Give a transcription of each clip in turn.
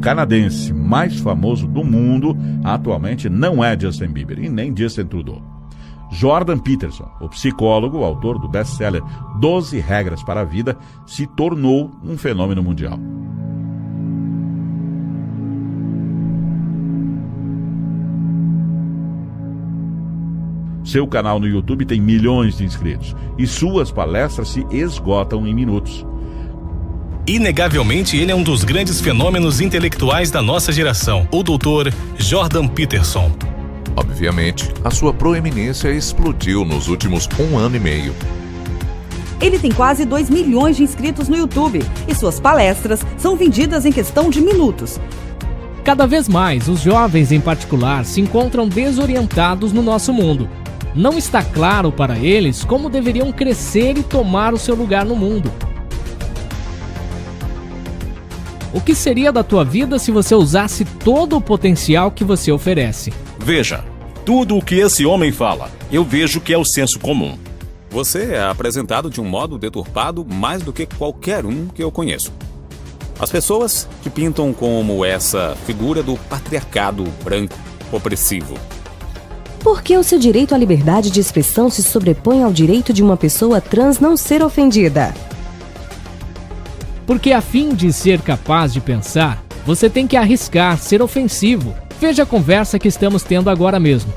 canadense mais famoso do mundo atualmente não é Justin Bieber e nem Justin Trudeau. Jordan Peterson, o psicólogo, autor do best-seller 12 Regras para a Vida, se tornou um fenômeno mundial. Seu canal no YouTube tem milhões de inscritos e suas palestras se esgotam em minutos. Inegavelmente, ele é um dos grandes fenômenos intelectuais da nossa geração, o Dr. Jordan Peterson. Obviamente, a sua proeminência explodiu nos últimos 1 ano e meio. Ele tem quase 2 milhões de inscritos no YouTube e suas palestras são vendidas em questão de minutos. Cada vez mais, os jovens em particular se encontram desorientados no nosso mundo. Não está claro para eles como deveriam crescer e tomar o seu lugar no mundo. O que seria da tua vida se você usasse todo o potencial que você oferece? Veja, tudo o que esse homem fala, eu vejo que é o senso comum. Você é apresentado de um modo deturpado mais do que qualquer um que eu conheço. As pessoas te pintam como essa figura do patriarcado branco opressivo. Por que o seu direito à liberdade de expressão se sobrepõe ao direito de uma pessoa trans não ser ofendida? Porque a fim de ser capaz de pensar, você tem que arriscar ser ofensivo. Veja a conversa que estamos tendo agora mesmo.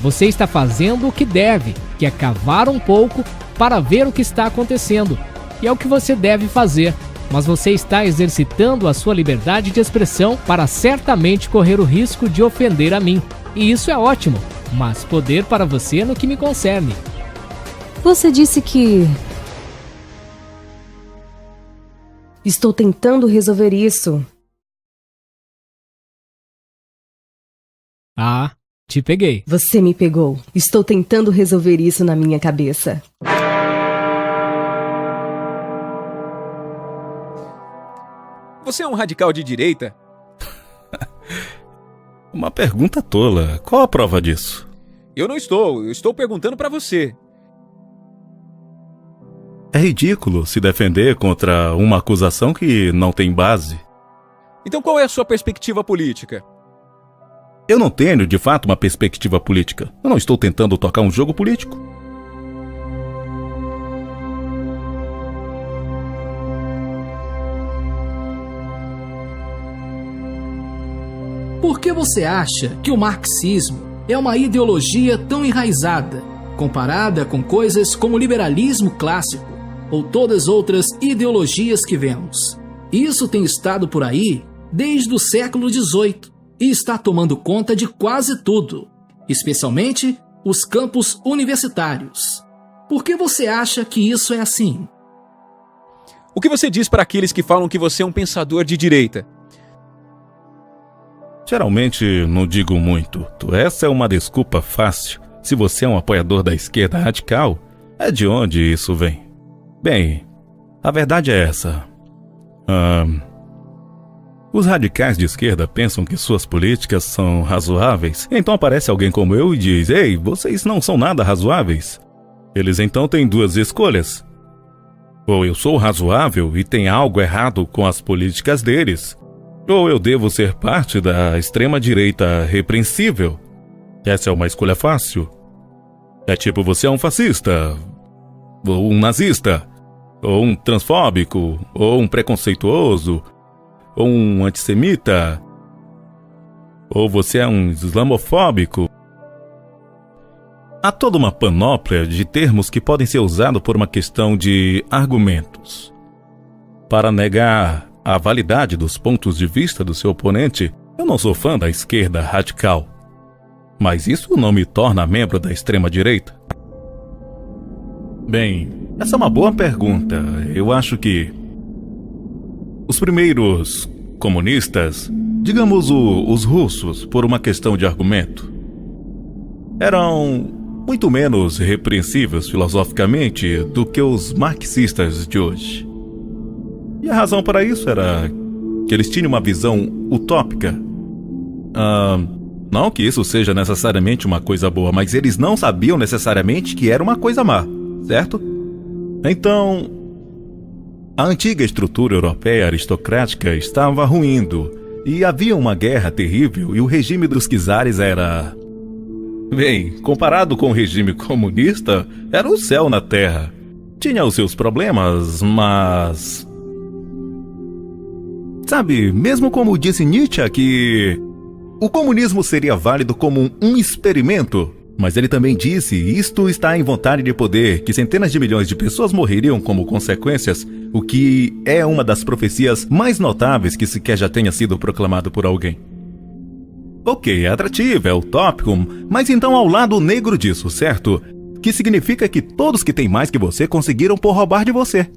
Você está fazendo o que deve, que é cavar um pouco para ver o que está acontecendo. E é o que você deve fazer. Mas você está exercitando a sua liberdade de expressão para certamente correr o risco de ofender a mim. E isso é ótimo, mas poder para você no que me concerne. Você disse que... Estou tentando resolver isso. Ah, te peguei. Você me pegou. Estou tentando resolver isso na minha cabeça. Você é um radical de direita? Uma pergunta tola. Qual a prova disso? Eu não estou. Eu estou perguntando para você. É ridículo se defender contra uma acusação que não tem base. Então qual é a sua perspectiva política? Eu não tenho, de fato, uma perspectiva política. Eu não estou tentando tocar um jogo político. Por que você acha que o marxismo é uma ideologia tão enraizada, comparada com coisas como o liberalismo clássico ou todas outras ideologias que vemos? Isso tem estado por aí desde o século XVIII e está tomando conta de quase tudo, especialmente os campos universitários. Por que você acha que isso é assim? O que você diz para aqueles que falam que você é um pensador de direita? Geralmente não digo muito. Essa é uma desculpa fácil. Se você é um apoiador da esquerda radical, é de onde isso vem? Bem, a verdade é essa. Os radicais de esquerda pensam que suas políticas são razoáveis. Então aparece alguém como eu e diz: "Ei, vocês não são nada razoáveis." Eles então têm duas escolhas. Ou eu sou razoável e tem algo errado com as políticas deles, ou eu devo ser parte da extrema-direita repreensível. Essa é uma escolha fácil. É tipo, você é um fascista, ou um nazista, ou um transfóbico, ou um preconceituoso, ou um antissemita, ou você é um islamofóbico. Há toda uma panóplia de termos que podem ser usados por uma questão de argumentos. Para negar a validade dos pontos de vista do seu oponente, eu não sou fã da esquerda radical. Mas isso não me torna membro da extrema-direita? Bem, essa é uma boa pergunta. Eu acho que os primeiros comunistas, digamos os russos, por uma questão de argumento, eram muito menos repreensíveis filosoficamente do que os marxistas de hoje. E a razão para isso era que eles tinham uma visão utópica. Não que isso seja necessariamente uma coisa boa, mas eles não sabiam necessariamente que era uma coisa má, certo? Então, a antiga estrutura europeia aristocrática estava ruindo, E havia uma guerra terrível e o regime dos czares era... Bem, comparado com o regime comunista, era o céu na terra. Tinha os seus problemas, mas... Sabe, mesmo como disse Nietzsche que o comunismo seria válido como um experimento, mas ele também disse, isto está em vontade de poder, que centenas de milhões de pessoas morreriam como consequências, o que é uma das profecias mais notáveis que sequer já tenha sido proclamado por alguém. Ok, é atrativo, é utópico, mas então há o lado negro disso, certo? Que significa que todos que têm mais que você conseguiram por roubar de você.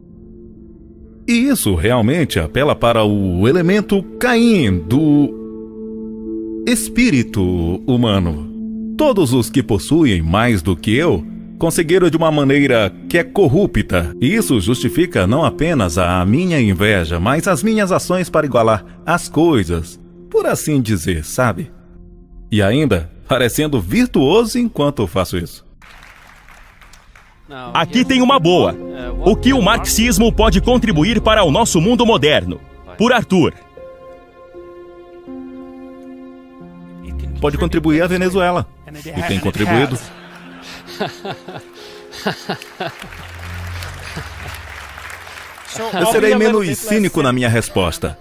E isso realmente apela para o elemento Caim do espírito humano. Todos os que possuem mais do que eu conseguiram de uma maneira que é corrupta. E isso justifica não apenas a minha inveja, mas as minhas ações para igualar as coisas, por assim dizer, sabe? E ainda parecendo virtuoso enquanto faço isso. Aqui tem uma boa. O que o marxismo pode contribuir para o nosso mundo moderno? Por Arthur. Pode contribuir a Venezuela. E tem contribuído. Eu serei menos cínico na minha resposta.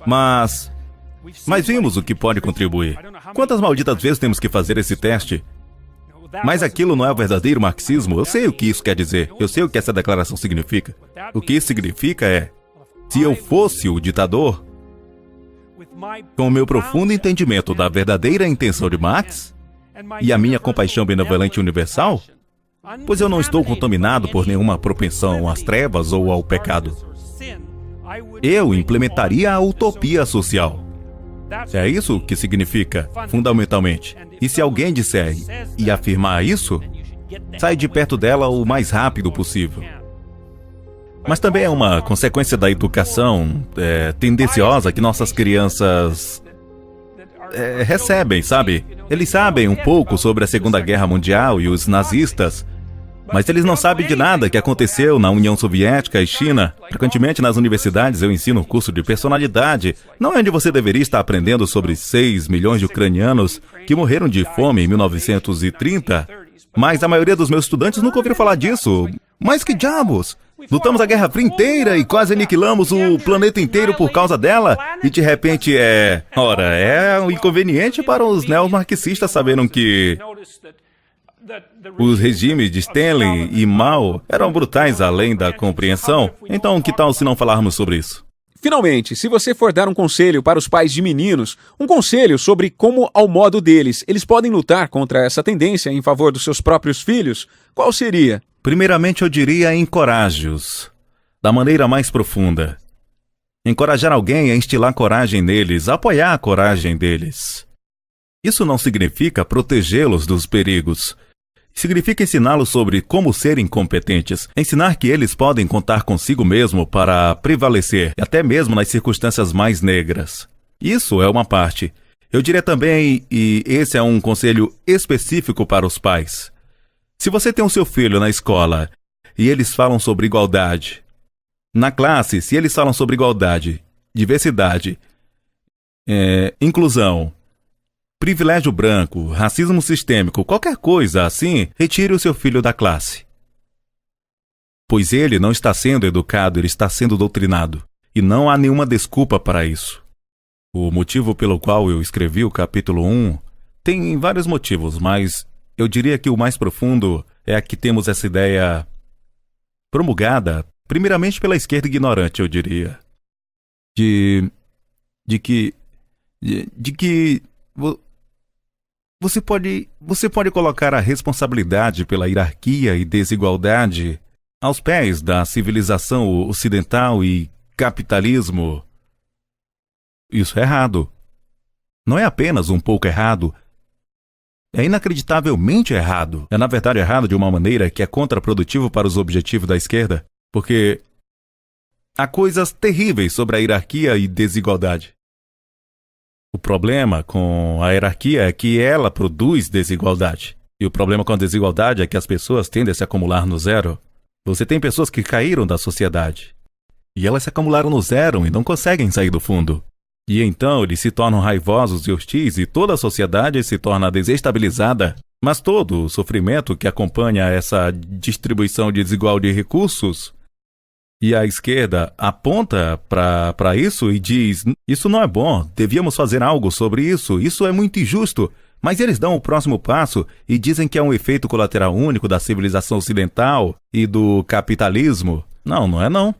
Mas vimos o que pode contribuir. Quantas malditas vezes temos que fazer esse teste? Mas aquilo não é o verdadeiro marxismo. Eu sei o que isso quer dizer. Eu sei o que essa declaração significa. O que isso significa é, se eu fosse o ditador, com o meu profundo entendimento da verdadeira intenção de Marx e a minha compaixão benevolente universal, pois eu não estou contaminado por nenhuma propensão às trevas ou ao pecado, eu implementaria a utopia social. É isso que significa, fundamentalmente. E se alguém disser e afirmar isso, sai de perto dela o mais rápido possível. Mas também é uma consequência da educação tendenciosa que nossas crianças recebem, sabe? Eles sabem um pouco sobre a Segunda Guerra Mundial e os nazistas, mas eles não sabem de nada que aconteceu na União Soviética e China. Frequentemente nas universidades eu ensino um curso de personalidade. Não é onde você deveria estar aprendendo sobre 6 milhões de ucranianos que morreram de fome em 1930. Mas a maioria dos meus estudantes nunca ouviram falar disso. Mas que diabos? Lutamos a Guerra Fria inteira e quase aniquilamos o planeta inteiro por causa dela. E de repente Ora, é um inconveniente para os neomarxistas saberem que os regimes de Stalin e Mao eram brutais além da compreensão. Então, que tal se não falarmos sobre isso? Finalmente, se você for dar um conselho para os pais de meninos, um conselho sobre como, ao modo deles, eles podem lutar contra essa tendência em favor dos seus próprios filhos, qual seria? Primeiramente, eu diria encoraje-os, da maneira mais profunda. Encorajar alguém é instilar coragem neles, apoiar a coragem deles. Isso não significa protegê-los dos perigos. Significa ensiná-los sobre como serem competentes, ensinar que eles podem contar consigo mesmo para prevalecer, até mesmo nas circunstâncias mais negras. Isso é uma parte. Eu diria também, e esse é um conselho específico para os pais, se você tem o seu filho na escola e eles falam sobre igualdade, na classe, se eles falam sobre igualdade, diversidade, inclusão, privilégio branco, racismo sistêmico, qualquer coisa assim, retire o seu filho da classe. Pois ele não está sendo educado, ele está sendo doutrinado. E não há nenhuma desculpa para isso. O motivo pelo qual eu escrevi o capítulo 1 tem vários motivos, mas eu diria que o mais profundo é que temos essa ideia promulgada, primeiramente pela esquerda ignorante, eu diria, de que você pode colocar a responsabilidade pela hierarquia e desigualdade aos pés da civilização ocidental e capitalismo. Isso é errado. Não é apenas um pouco errado. É inacreditavelmente errado. É, na verdade, errado de uma maneira que é contraprodutivo para os objetivos da esquerda, porque há coisas terríveis sobre a hierarquia e desigualdade. O problema com a hierarquia é que ela produz desigualdade. E o problema com a desigualdade é que as pessoas tendem a se acumular no zero. Você tem pessoas que caíram da sociedade. E elas se acumularam no zero e não conseguem sair do fundo. E então eles se tornam raivosos e hostis e toda a sociedade se torna desestabilizada. Mas todo o sofrimento que acompanha essa distribuição desigual de recursos, e a esquerda aponta para isso e diz: isso não é bom, devíamos fazer algo sobre isso, isso é muito injusto. Mas eles dão o próximo passo e dizem que é um efeito colateral único da civilização ocidental e do capitalismo. Não, não é não.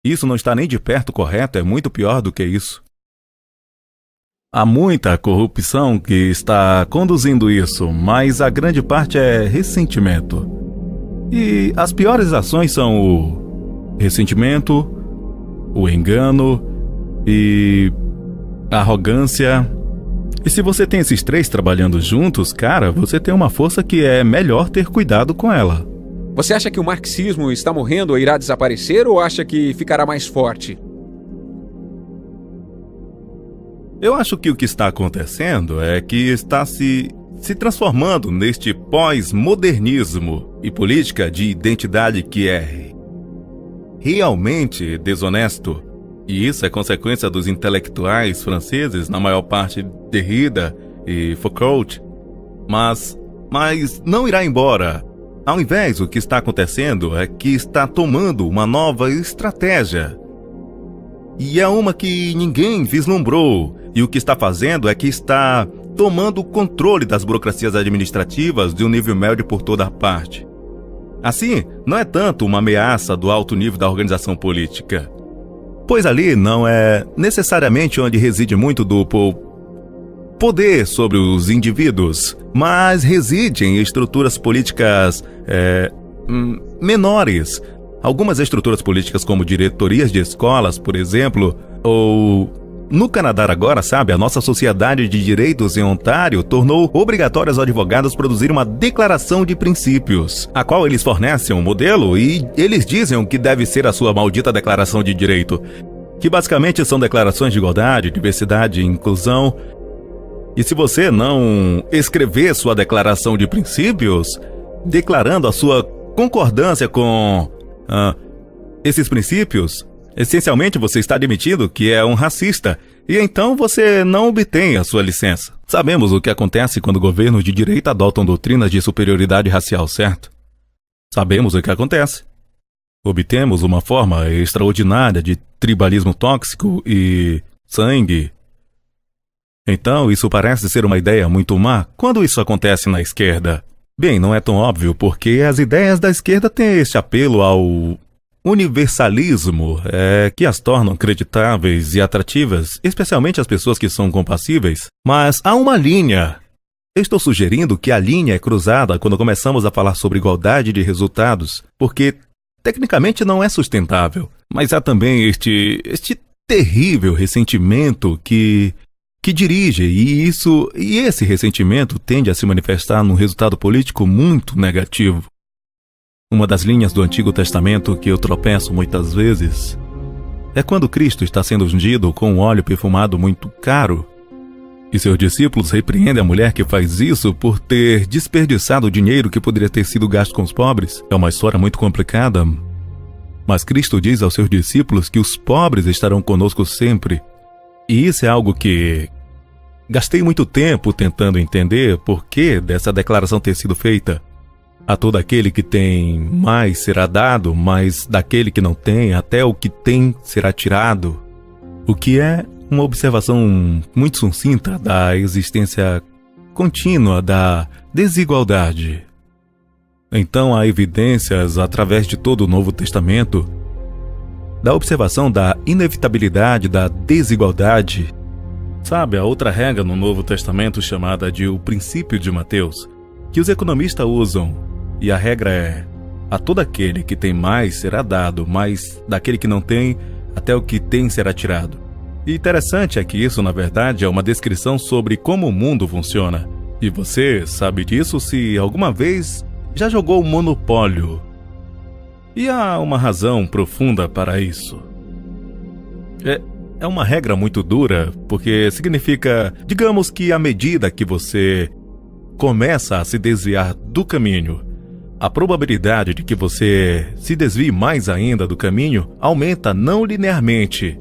Isso não está nem de perto correto, é muito pior do que isso. Há muita corrupção que está conduzindo isso, mas a grande parte é ressentimento. E as piores ações são o ressentimento, o engano e a arrogância. E se você tem esses três trabalhando juntos, cara, você tem uma força que é melhor ter cuidado com ela. Você acha que o marxismo está morrendo ou irá desaparecer, ou acha que ficará mais forte? Eu acho que o que está acontecendo é que está se transformando neste pós-modernismo e política de identidade que é realmente desonesto. E isso é consequência dos intelectuais franceses, na maior parte Derrida e Foucault. Mas não irá embora. Ao invés, o que está acontecendo é que está tomando uma nova estratégia. E é uma que ninguém vislumbrou. E o que está fazendo é que está tomando o controle das burocracias administrativas de um nível médio por toda a parte. Assim, não é tanto uma ameaça do alto nível da organização política, pois ali não é necessariamente onde reside muito do poder sobre os indivíduos, mas reside em estruturas políticas menores. Algumas estruturas políticas como diretorias de escolas, por exemplo, ou no Canadá agora, sabe, a nossa Sociedade de Direitos em Ontário tornou obrigatório aos advogados produzir uma declaração de princípios, a qual eles fornecem um modelo e eles dizem o que deve ser a sua maldita declaração de direito, que basicamente são declarações de igualdade, diversidade e inclusão. E se você não escrever sua declaração de princípios, declarando a sua concordância com esses princípios, essencialmente você está admitindo que é um racista, e então você não obtém a sua licença. Sabemos o que acontece quando governos de direita adotam doutrinas de superioridade racial, certo? Sabemos o que acontece. Obtemos uma forma extraordinária de tribalismo tóxico e sangue. Então, isso parece ser uma ideia muito má quando isso acontece na esquerda. Bem, não é tão óbvio porque as ideias da esquerda têm este apelo ao universalismo que as tornam acreditáveis e atrativas, especialmente as pessoas que são compassíveis. Mas há uma linha. Eu estou sugerindo que a linha é cruzada quando começamos a falar sobre igualdade de resultados, porque tecnicamente não é sustentável. Mas há também este terrível ressentimento que dirige, e esse ressentimento tende a se manifestar num resultado político muito negativo. Uma das linhas do Antigo Testamento que eu tropeço muitas vezes é quando Cristo está sendo ungido com um óleo perfumado muito caro, e seus discípulos repreendem a mulher que faz isso por ter desperdiçado o dinheiro que poderia ter sido gasto com os pobres. É uma história muito complicada, mas Cristo diz aos seus discípulos que os pobres estarão conosco sempre. E isso é algo que gastei muito tempo tentando entender por que dessa declaração ter sido feita. A todo aquele que tem mais será dado, mas daquele que não tem, até o que tem será tirado. O que é uma observação muito sucinta da existência contínua da desigualdade. Então há evidências através de todo o Novo Testamento da observação da inevitabilidade da desigualdade. Sabe, a outra regra no Novo Testamento chamada de o princípio de Mateus, que os economistas usam, e a regra é: a todo aquele que tem mais será dado, mas daquele que não tem, até o que tem será tirado. E interessante é que isso, na verdade, é uma descrição sobre como o mundo funciona. E você sabe disso se alguma vez já jogou Monopólio. E há uma razão profunda para isso. É uma regra muito dura, porque significa, digamos que à medida que você começa a se desviar do caminho, a probabilidade de que você se desvie mais ainda do caminho aumenta não linearmente.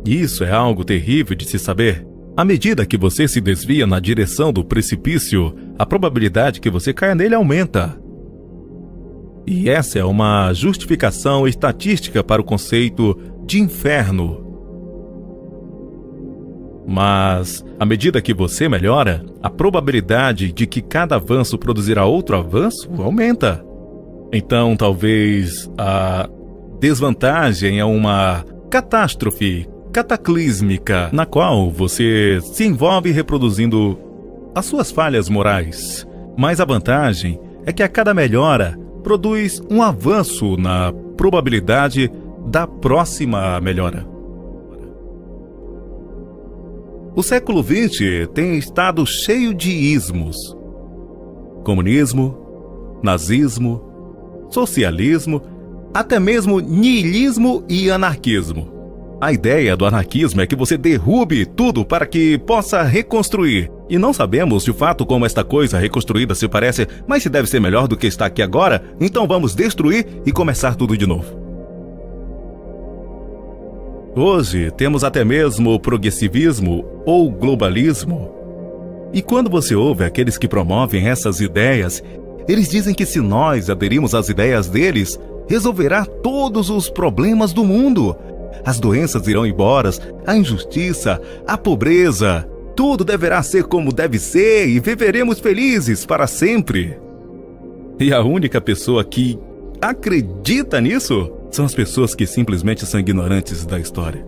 Isso é algo terrível de se saber. À medida que você se desvia na direção do precipício, a probabilidade que você caia nele aumenta. E essa é uma justificação estatística para o conceito de inferno. Mas, à medida que você melhora, a probabilidade de que cada avanço produzirá outro avanço aumenta. Então, talvez a desvantagem é uma catástrofe cataclísmica, na qual você se envolve reproduzindo as suas falhas morais. Mas a vantagem é que a cada melhora produz um avanço na probabilidade da próxima melhora. O século XX tem estado cheio de ismos. Comunismo, nazismo, socialismo, até mesmo niilismo e anarquismo. A ideia do anarquismo é que você derrube tudo para que possa reconstruir. E não sabemos de fato como esta coisa reconstruída se parece, mas se deve ser melhor do que está aqui agora, então vamos destruir e começar tudo de novo. Hoje temos até mesmo o progressivismo ou globalismo. E quando você ouve aqueles que promovem essas ideias, eles dizem que se nós aderirmos às ideias deles, resolverá todos os problemas do mundo. As doenças irão embora, a injustiça, a pobreza, tudo deverá ser como deve ser e viveremos felizes para sempre. E a única pessoa que acredita nisso são as pessoas que simplesmente são ignorantes da história.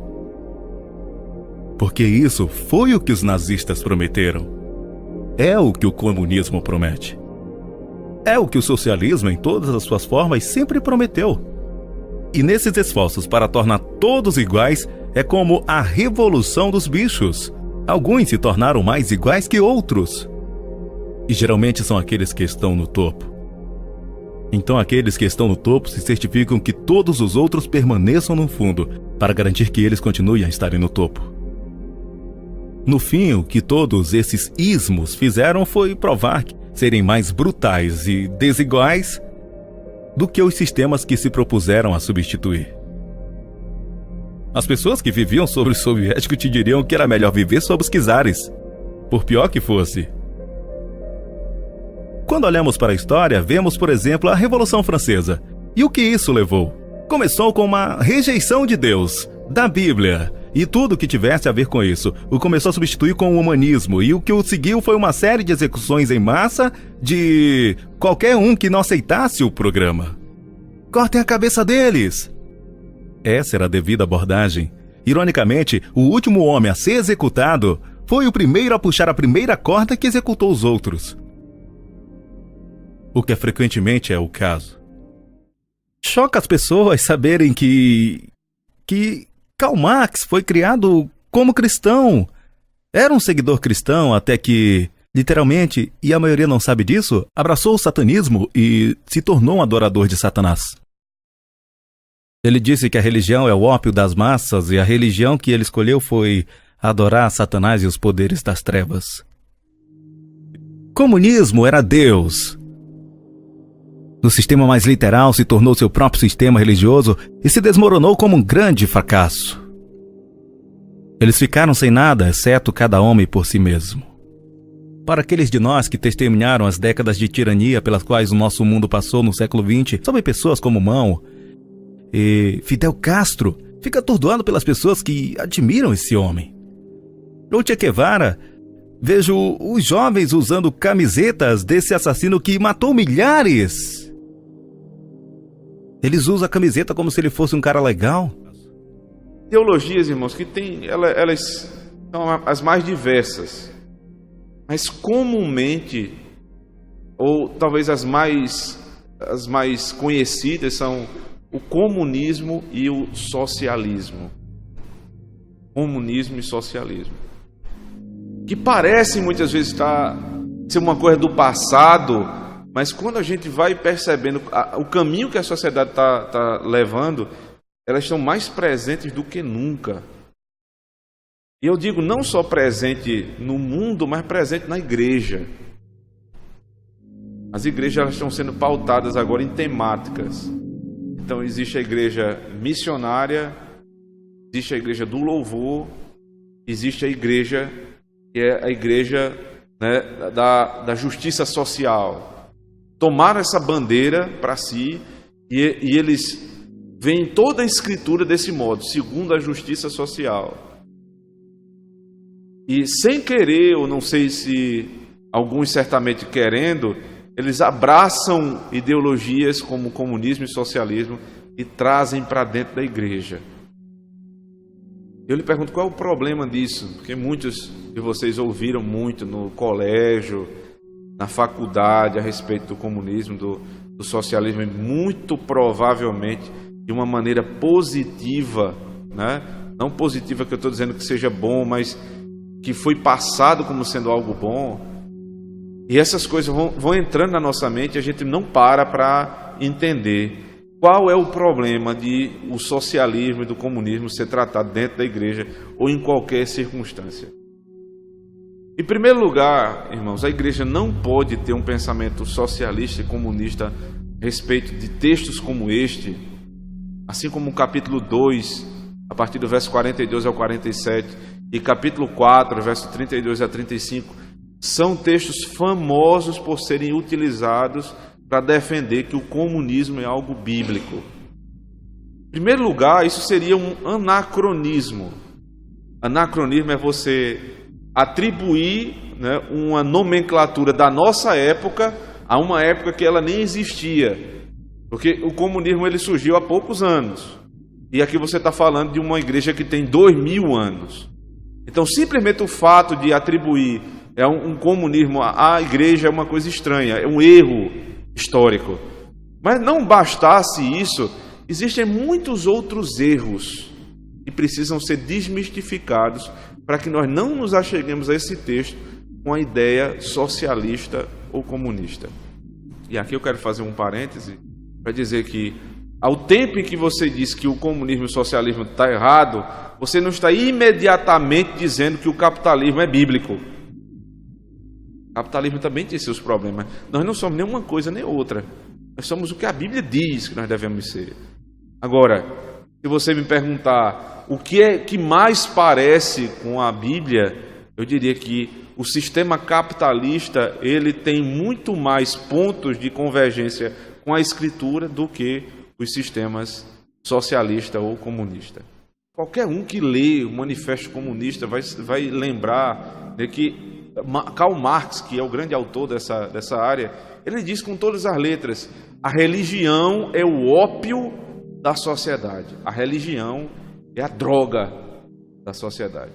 Porque isso foi o que os nazistas prometeram. É o que o comunismo promete. É o que o socialismo, em todas as suas formas, sempre prometeu. E nesses esforços para tornar todos iguais, é como a revolução dos bichos. Alguns se tornaram mais iguais que outros. E geralmente são aqueles que estão no topo. Então aqueles que estão no topo se certificam que todos os outros permaneçam no fundo, para garantir que eles continuem a estarem no topo. No fim, o que todos esses ismos fizeram foi provar serem mais brutais e desiguais do que os sistemas que se propuseram a substituir. As pessoas que viviam sob os soviéticos te diriam que era melhor viver sob os czares, por pior que fosse. Quando olhamos para a história, vemos, por exemplo, a Revolução Francesa. E o que isso levou? Começou com uma rejeição de Deus, da Bíblia, e tudo que tivesse a ver com isso. O começou a substituir com o humanismo, e o que o seguiu foi uma série de execuções em massa de qualquer um que não aceitasse o programa. Cortem a cabeça deles! Essa era a devida abordagem. Ironicamente, o último homem a ser executado foi o primeiro a puxar a primeira corda que executou os outros. O que frequentemente é o caso. Choca as pessoas saberem que Karl Marx foi criado como cristão. Era um seguidor cristão até que, literalmente, e a maioria não sabe disso, abraçou o satanismo e se tornou um adorador de Satanás. Ele disse que a religião é o ópio das massas e a religião que ele escolheu foi adorar Satanás e os poderes das trevas. Comunismo era Deus. No sistema mais literal, se tornou seu próprio sistema religioso e se desmoronou como um grande fracasso. Eles ficaram sem nada, exceto cada homem por si mesmo. Para aqueles de nós que testemunharam as décadas de tirania pelas quais o nosso mundo passou no século XX, sobre pessoas como Mao e Fidel Castro, fica atordoado pelas pessoas que admiram esse homem. Ou Che Guevara, vejo os jovens usando camisetas desse assassino que matou milhares. Eles usam a camiseta como se ele fosse um cara legal. Teologias, irmãos, que tem, elas são as mais diversas. Mas comumente, ou talvez as mais conhecidas são o comunismo e o socialismo. Comunismo e socialismo. Que parece muitas vezes ser uma coisa do passado, mas quando a gente vai percebendo o caminho que a sociedade está levando, elas estão mais presentes do que nunca. E eu digo não só presente no mundo, mas presente na igreja. As igrejas elas estão sendo pautadas agora em temáticas. Então existe a igreja missionária, existe a igreja do louvor, existe a igreja que é a igreja, né, da justiça social. Tomaram essa bandeira para si e eles veem toda a escritura desse modo, segundo a justiça social. E sem querer, ou não sei se alguns certamente querendo, eles abraçam ideologias como comunismo e socialismo e trazem para dentro da igreja. Eu lhe pergunto, qual é o problema disso? Porque muitos de vocês ouviram muito no colégio, na faculdade, a respeito do comunismo, do socialismo, e muito provavelmente de uma maneira positiva, né? Não positiva que eu estou dizendo que seja bom, mas que foi passado como sendo algo bom. E essas coisas vão entrando na nossa mente e a gente não para entender qual é o problema de o socialismo e do comunismo ser tratado dentro da igreja ou em qualquer circunstância. Em primeiro lugar, irmãos, a igreja não pode ter um pensamento socialista e comunista a respeito de textos como este, assim como o capítulo 2, a partir do verso 42 ao 47, e capítulo 4, verso 32 a 35, são textos famosos por serem utilizados para defender que o comunismo é algo bíblico. Em primeiro lugar, isso seria um anacronismo. Anacronismo é você atribuir, né, uma nomenclatura da nossa época a uma época que ela nem existia. Porque o comunismo ele surgiu há poucos anos. E aqui você está falando de uma igreja que tem 2000 anos. Então, simplesmente o fato de atribuir um comunismo à igreja é uma coisa estranha, é um erro histórico. Mas não bastasse isso, existem muitos outros erros que precisam ser desmistificados para que nós não nos acheguemos a esse texto com a ideia socialista ou comunista. E aqui eu quero fazer um parêntese para dizer que ao tempo em que você diz que o comunismo e o socialismo está errado, você não está imediatamente dizendo que o capitalismo é bíblico. O capitalismo também tem seus problemas. Nós não somos nem uma coisa nem outra. Nós somos o que a Bíblia diz que nós devemos ser. Agora, se você me perguntar o que é que mais parece com a Bíblia, eu diria que o sistema capitalista ele tem muito mais pontos de convergência com a Escritura do que os sistemas socialista ou comunista. Qualquer um que lê o Manifesto Comunista vai lembrar de que Karl Marx, que é o grande autor dessa área, ele diz com todas as letras: a religião é o ópio da sociedade. A religião é a droga da sociedade.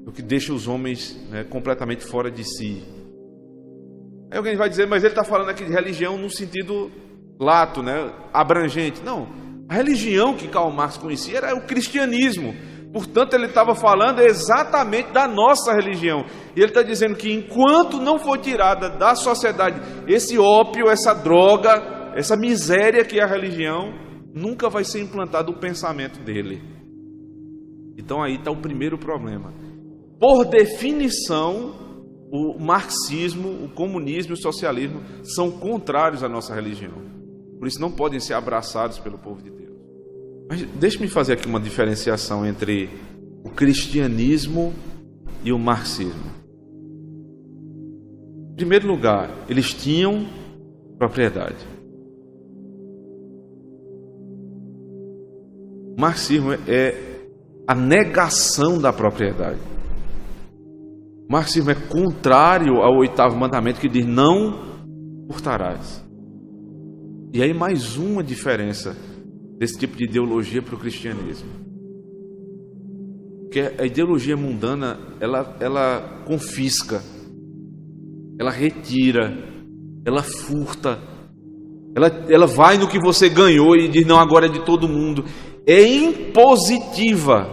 O que deixa os homens, né, completamente fora de si. Aí alguém vai dizer, mas ele está falando aqui de religião no sentido lato, né, abrangente. Não, a religião que Karl Marx conhecia era o cristianismo. Portanto, ele estava falando exatamente da nossa religião. E ele está dizendo que enquanto não for tirada da sociedade esse ópio, essa droga, essa miséria que é a religião, nunca vai ser implantado o pensamento dele. Então aí está o primeiro problema. Por definição, o marxismo, o comunismo e o socialismo são contrários à nossa religião. Por isso não podem ser abraçados pelo povo de Deus. Mas deixe-me fazer aqui uma diferenciação entre o cristianismo e o marxismo. Em primeiro lugar, eles tinham propriedade. O marxismo é a negação da propriedade. O marxismo é contrário ao 8º mandamento que diz: não furtarás. E aí mais uma diferença desse tipo de ideologia para o cristianismo. Porque a ideologia mundana, ela confisca, ela retira, ela furta, ela vai no que você ganhou e diz: não, agora é de todo mundo. É impositiva.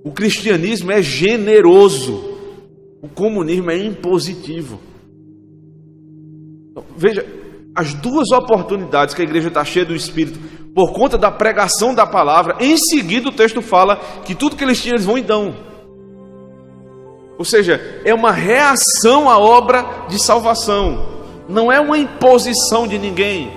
O cristianismo é generoso. O comunismo é impositivo. Então, veja, as duas oportunidades que a igreja está cheia do Espírito por conta da pregação da palavra, em seguida o texto fala que tudo que eles tinham eles vão e dão. Ou seja, é uma reação à obra de salvação. Não é uma imposição de ninguém.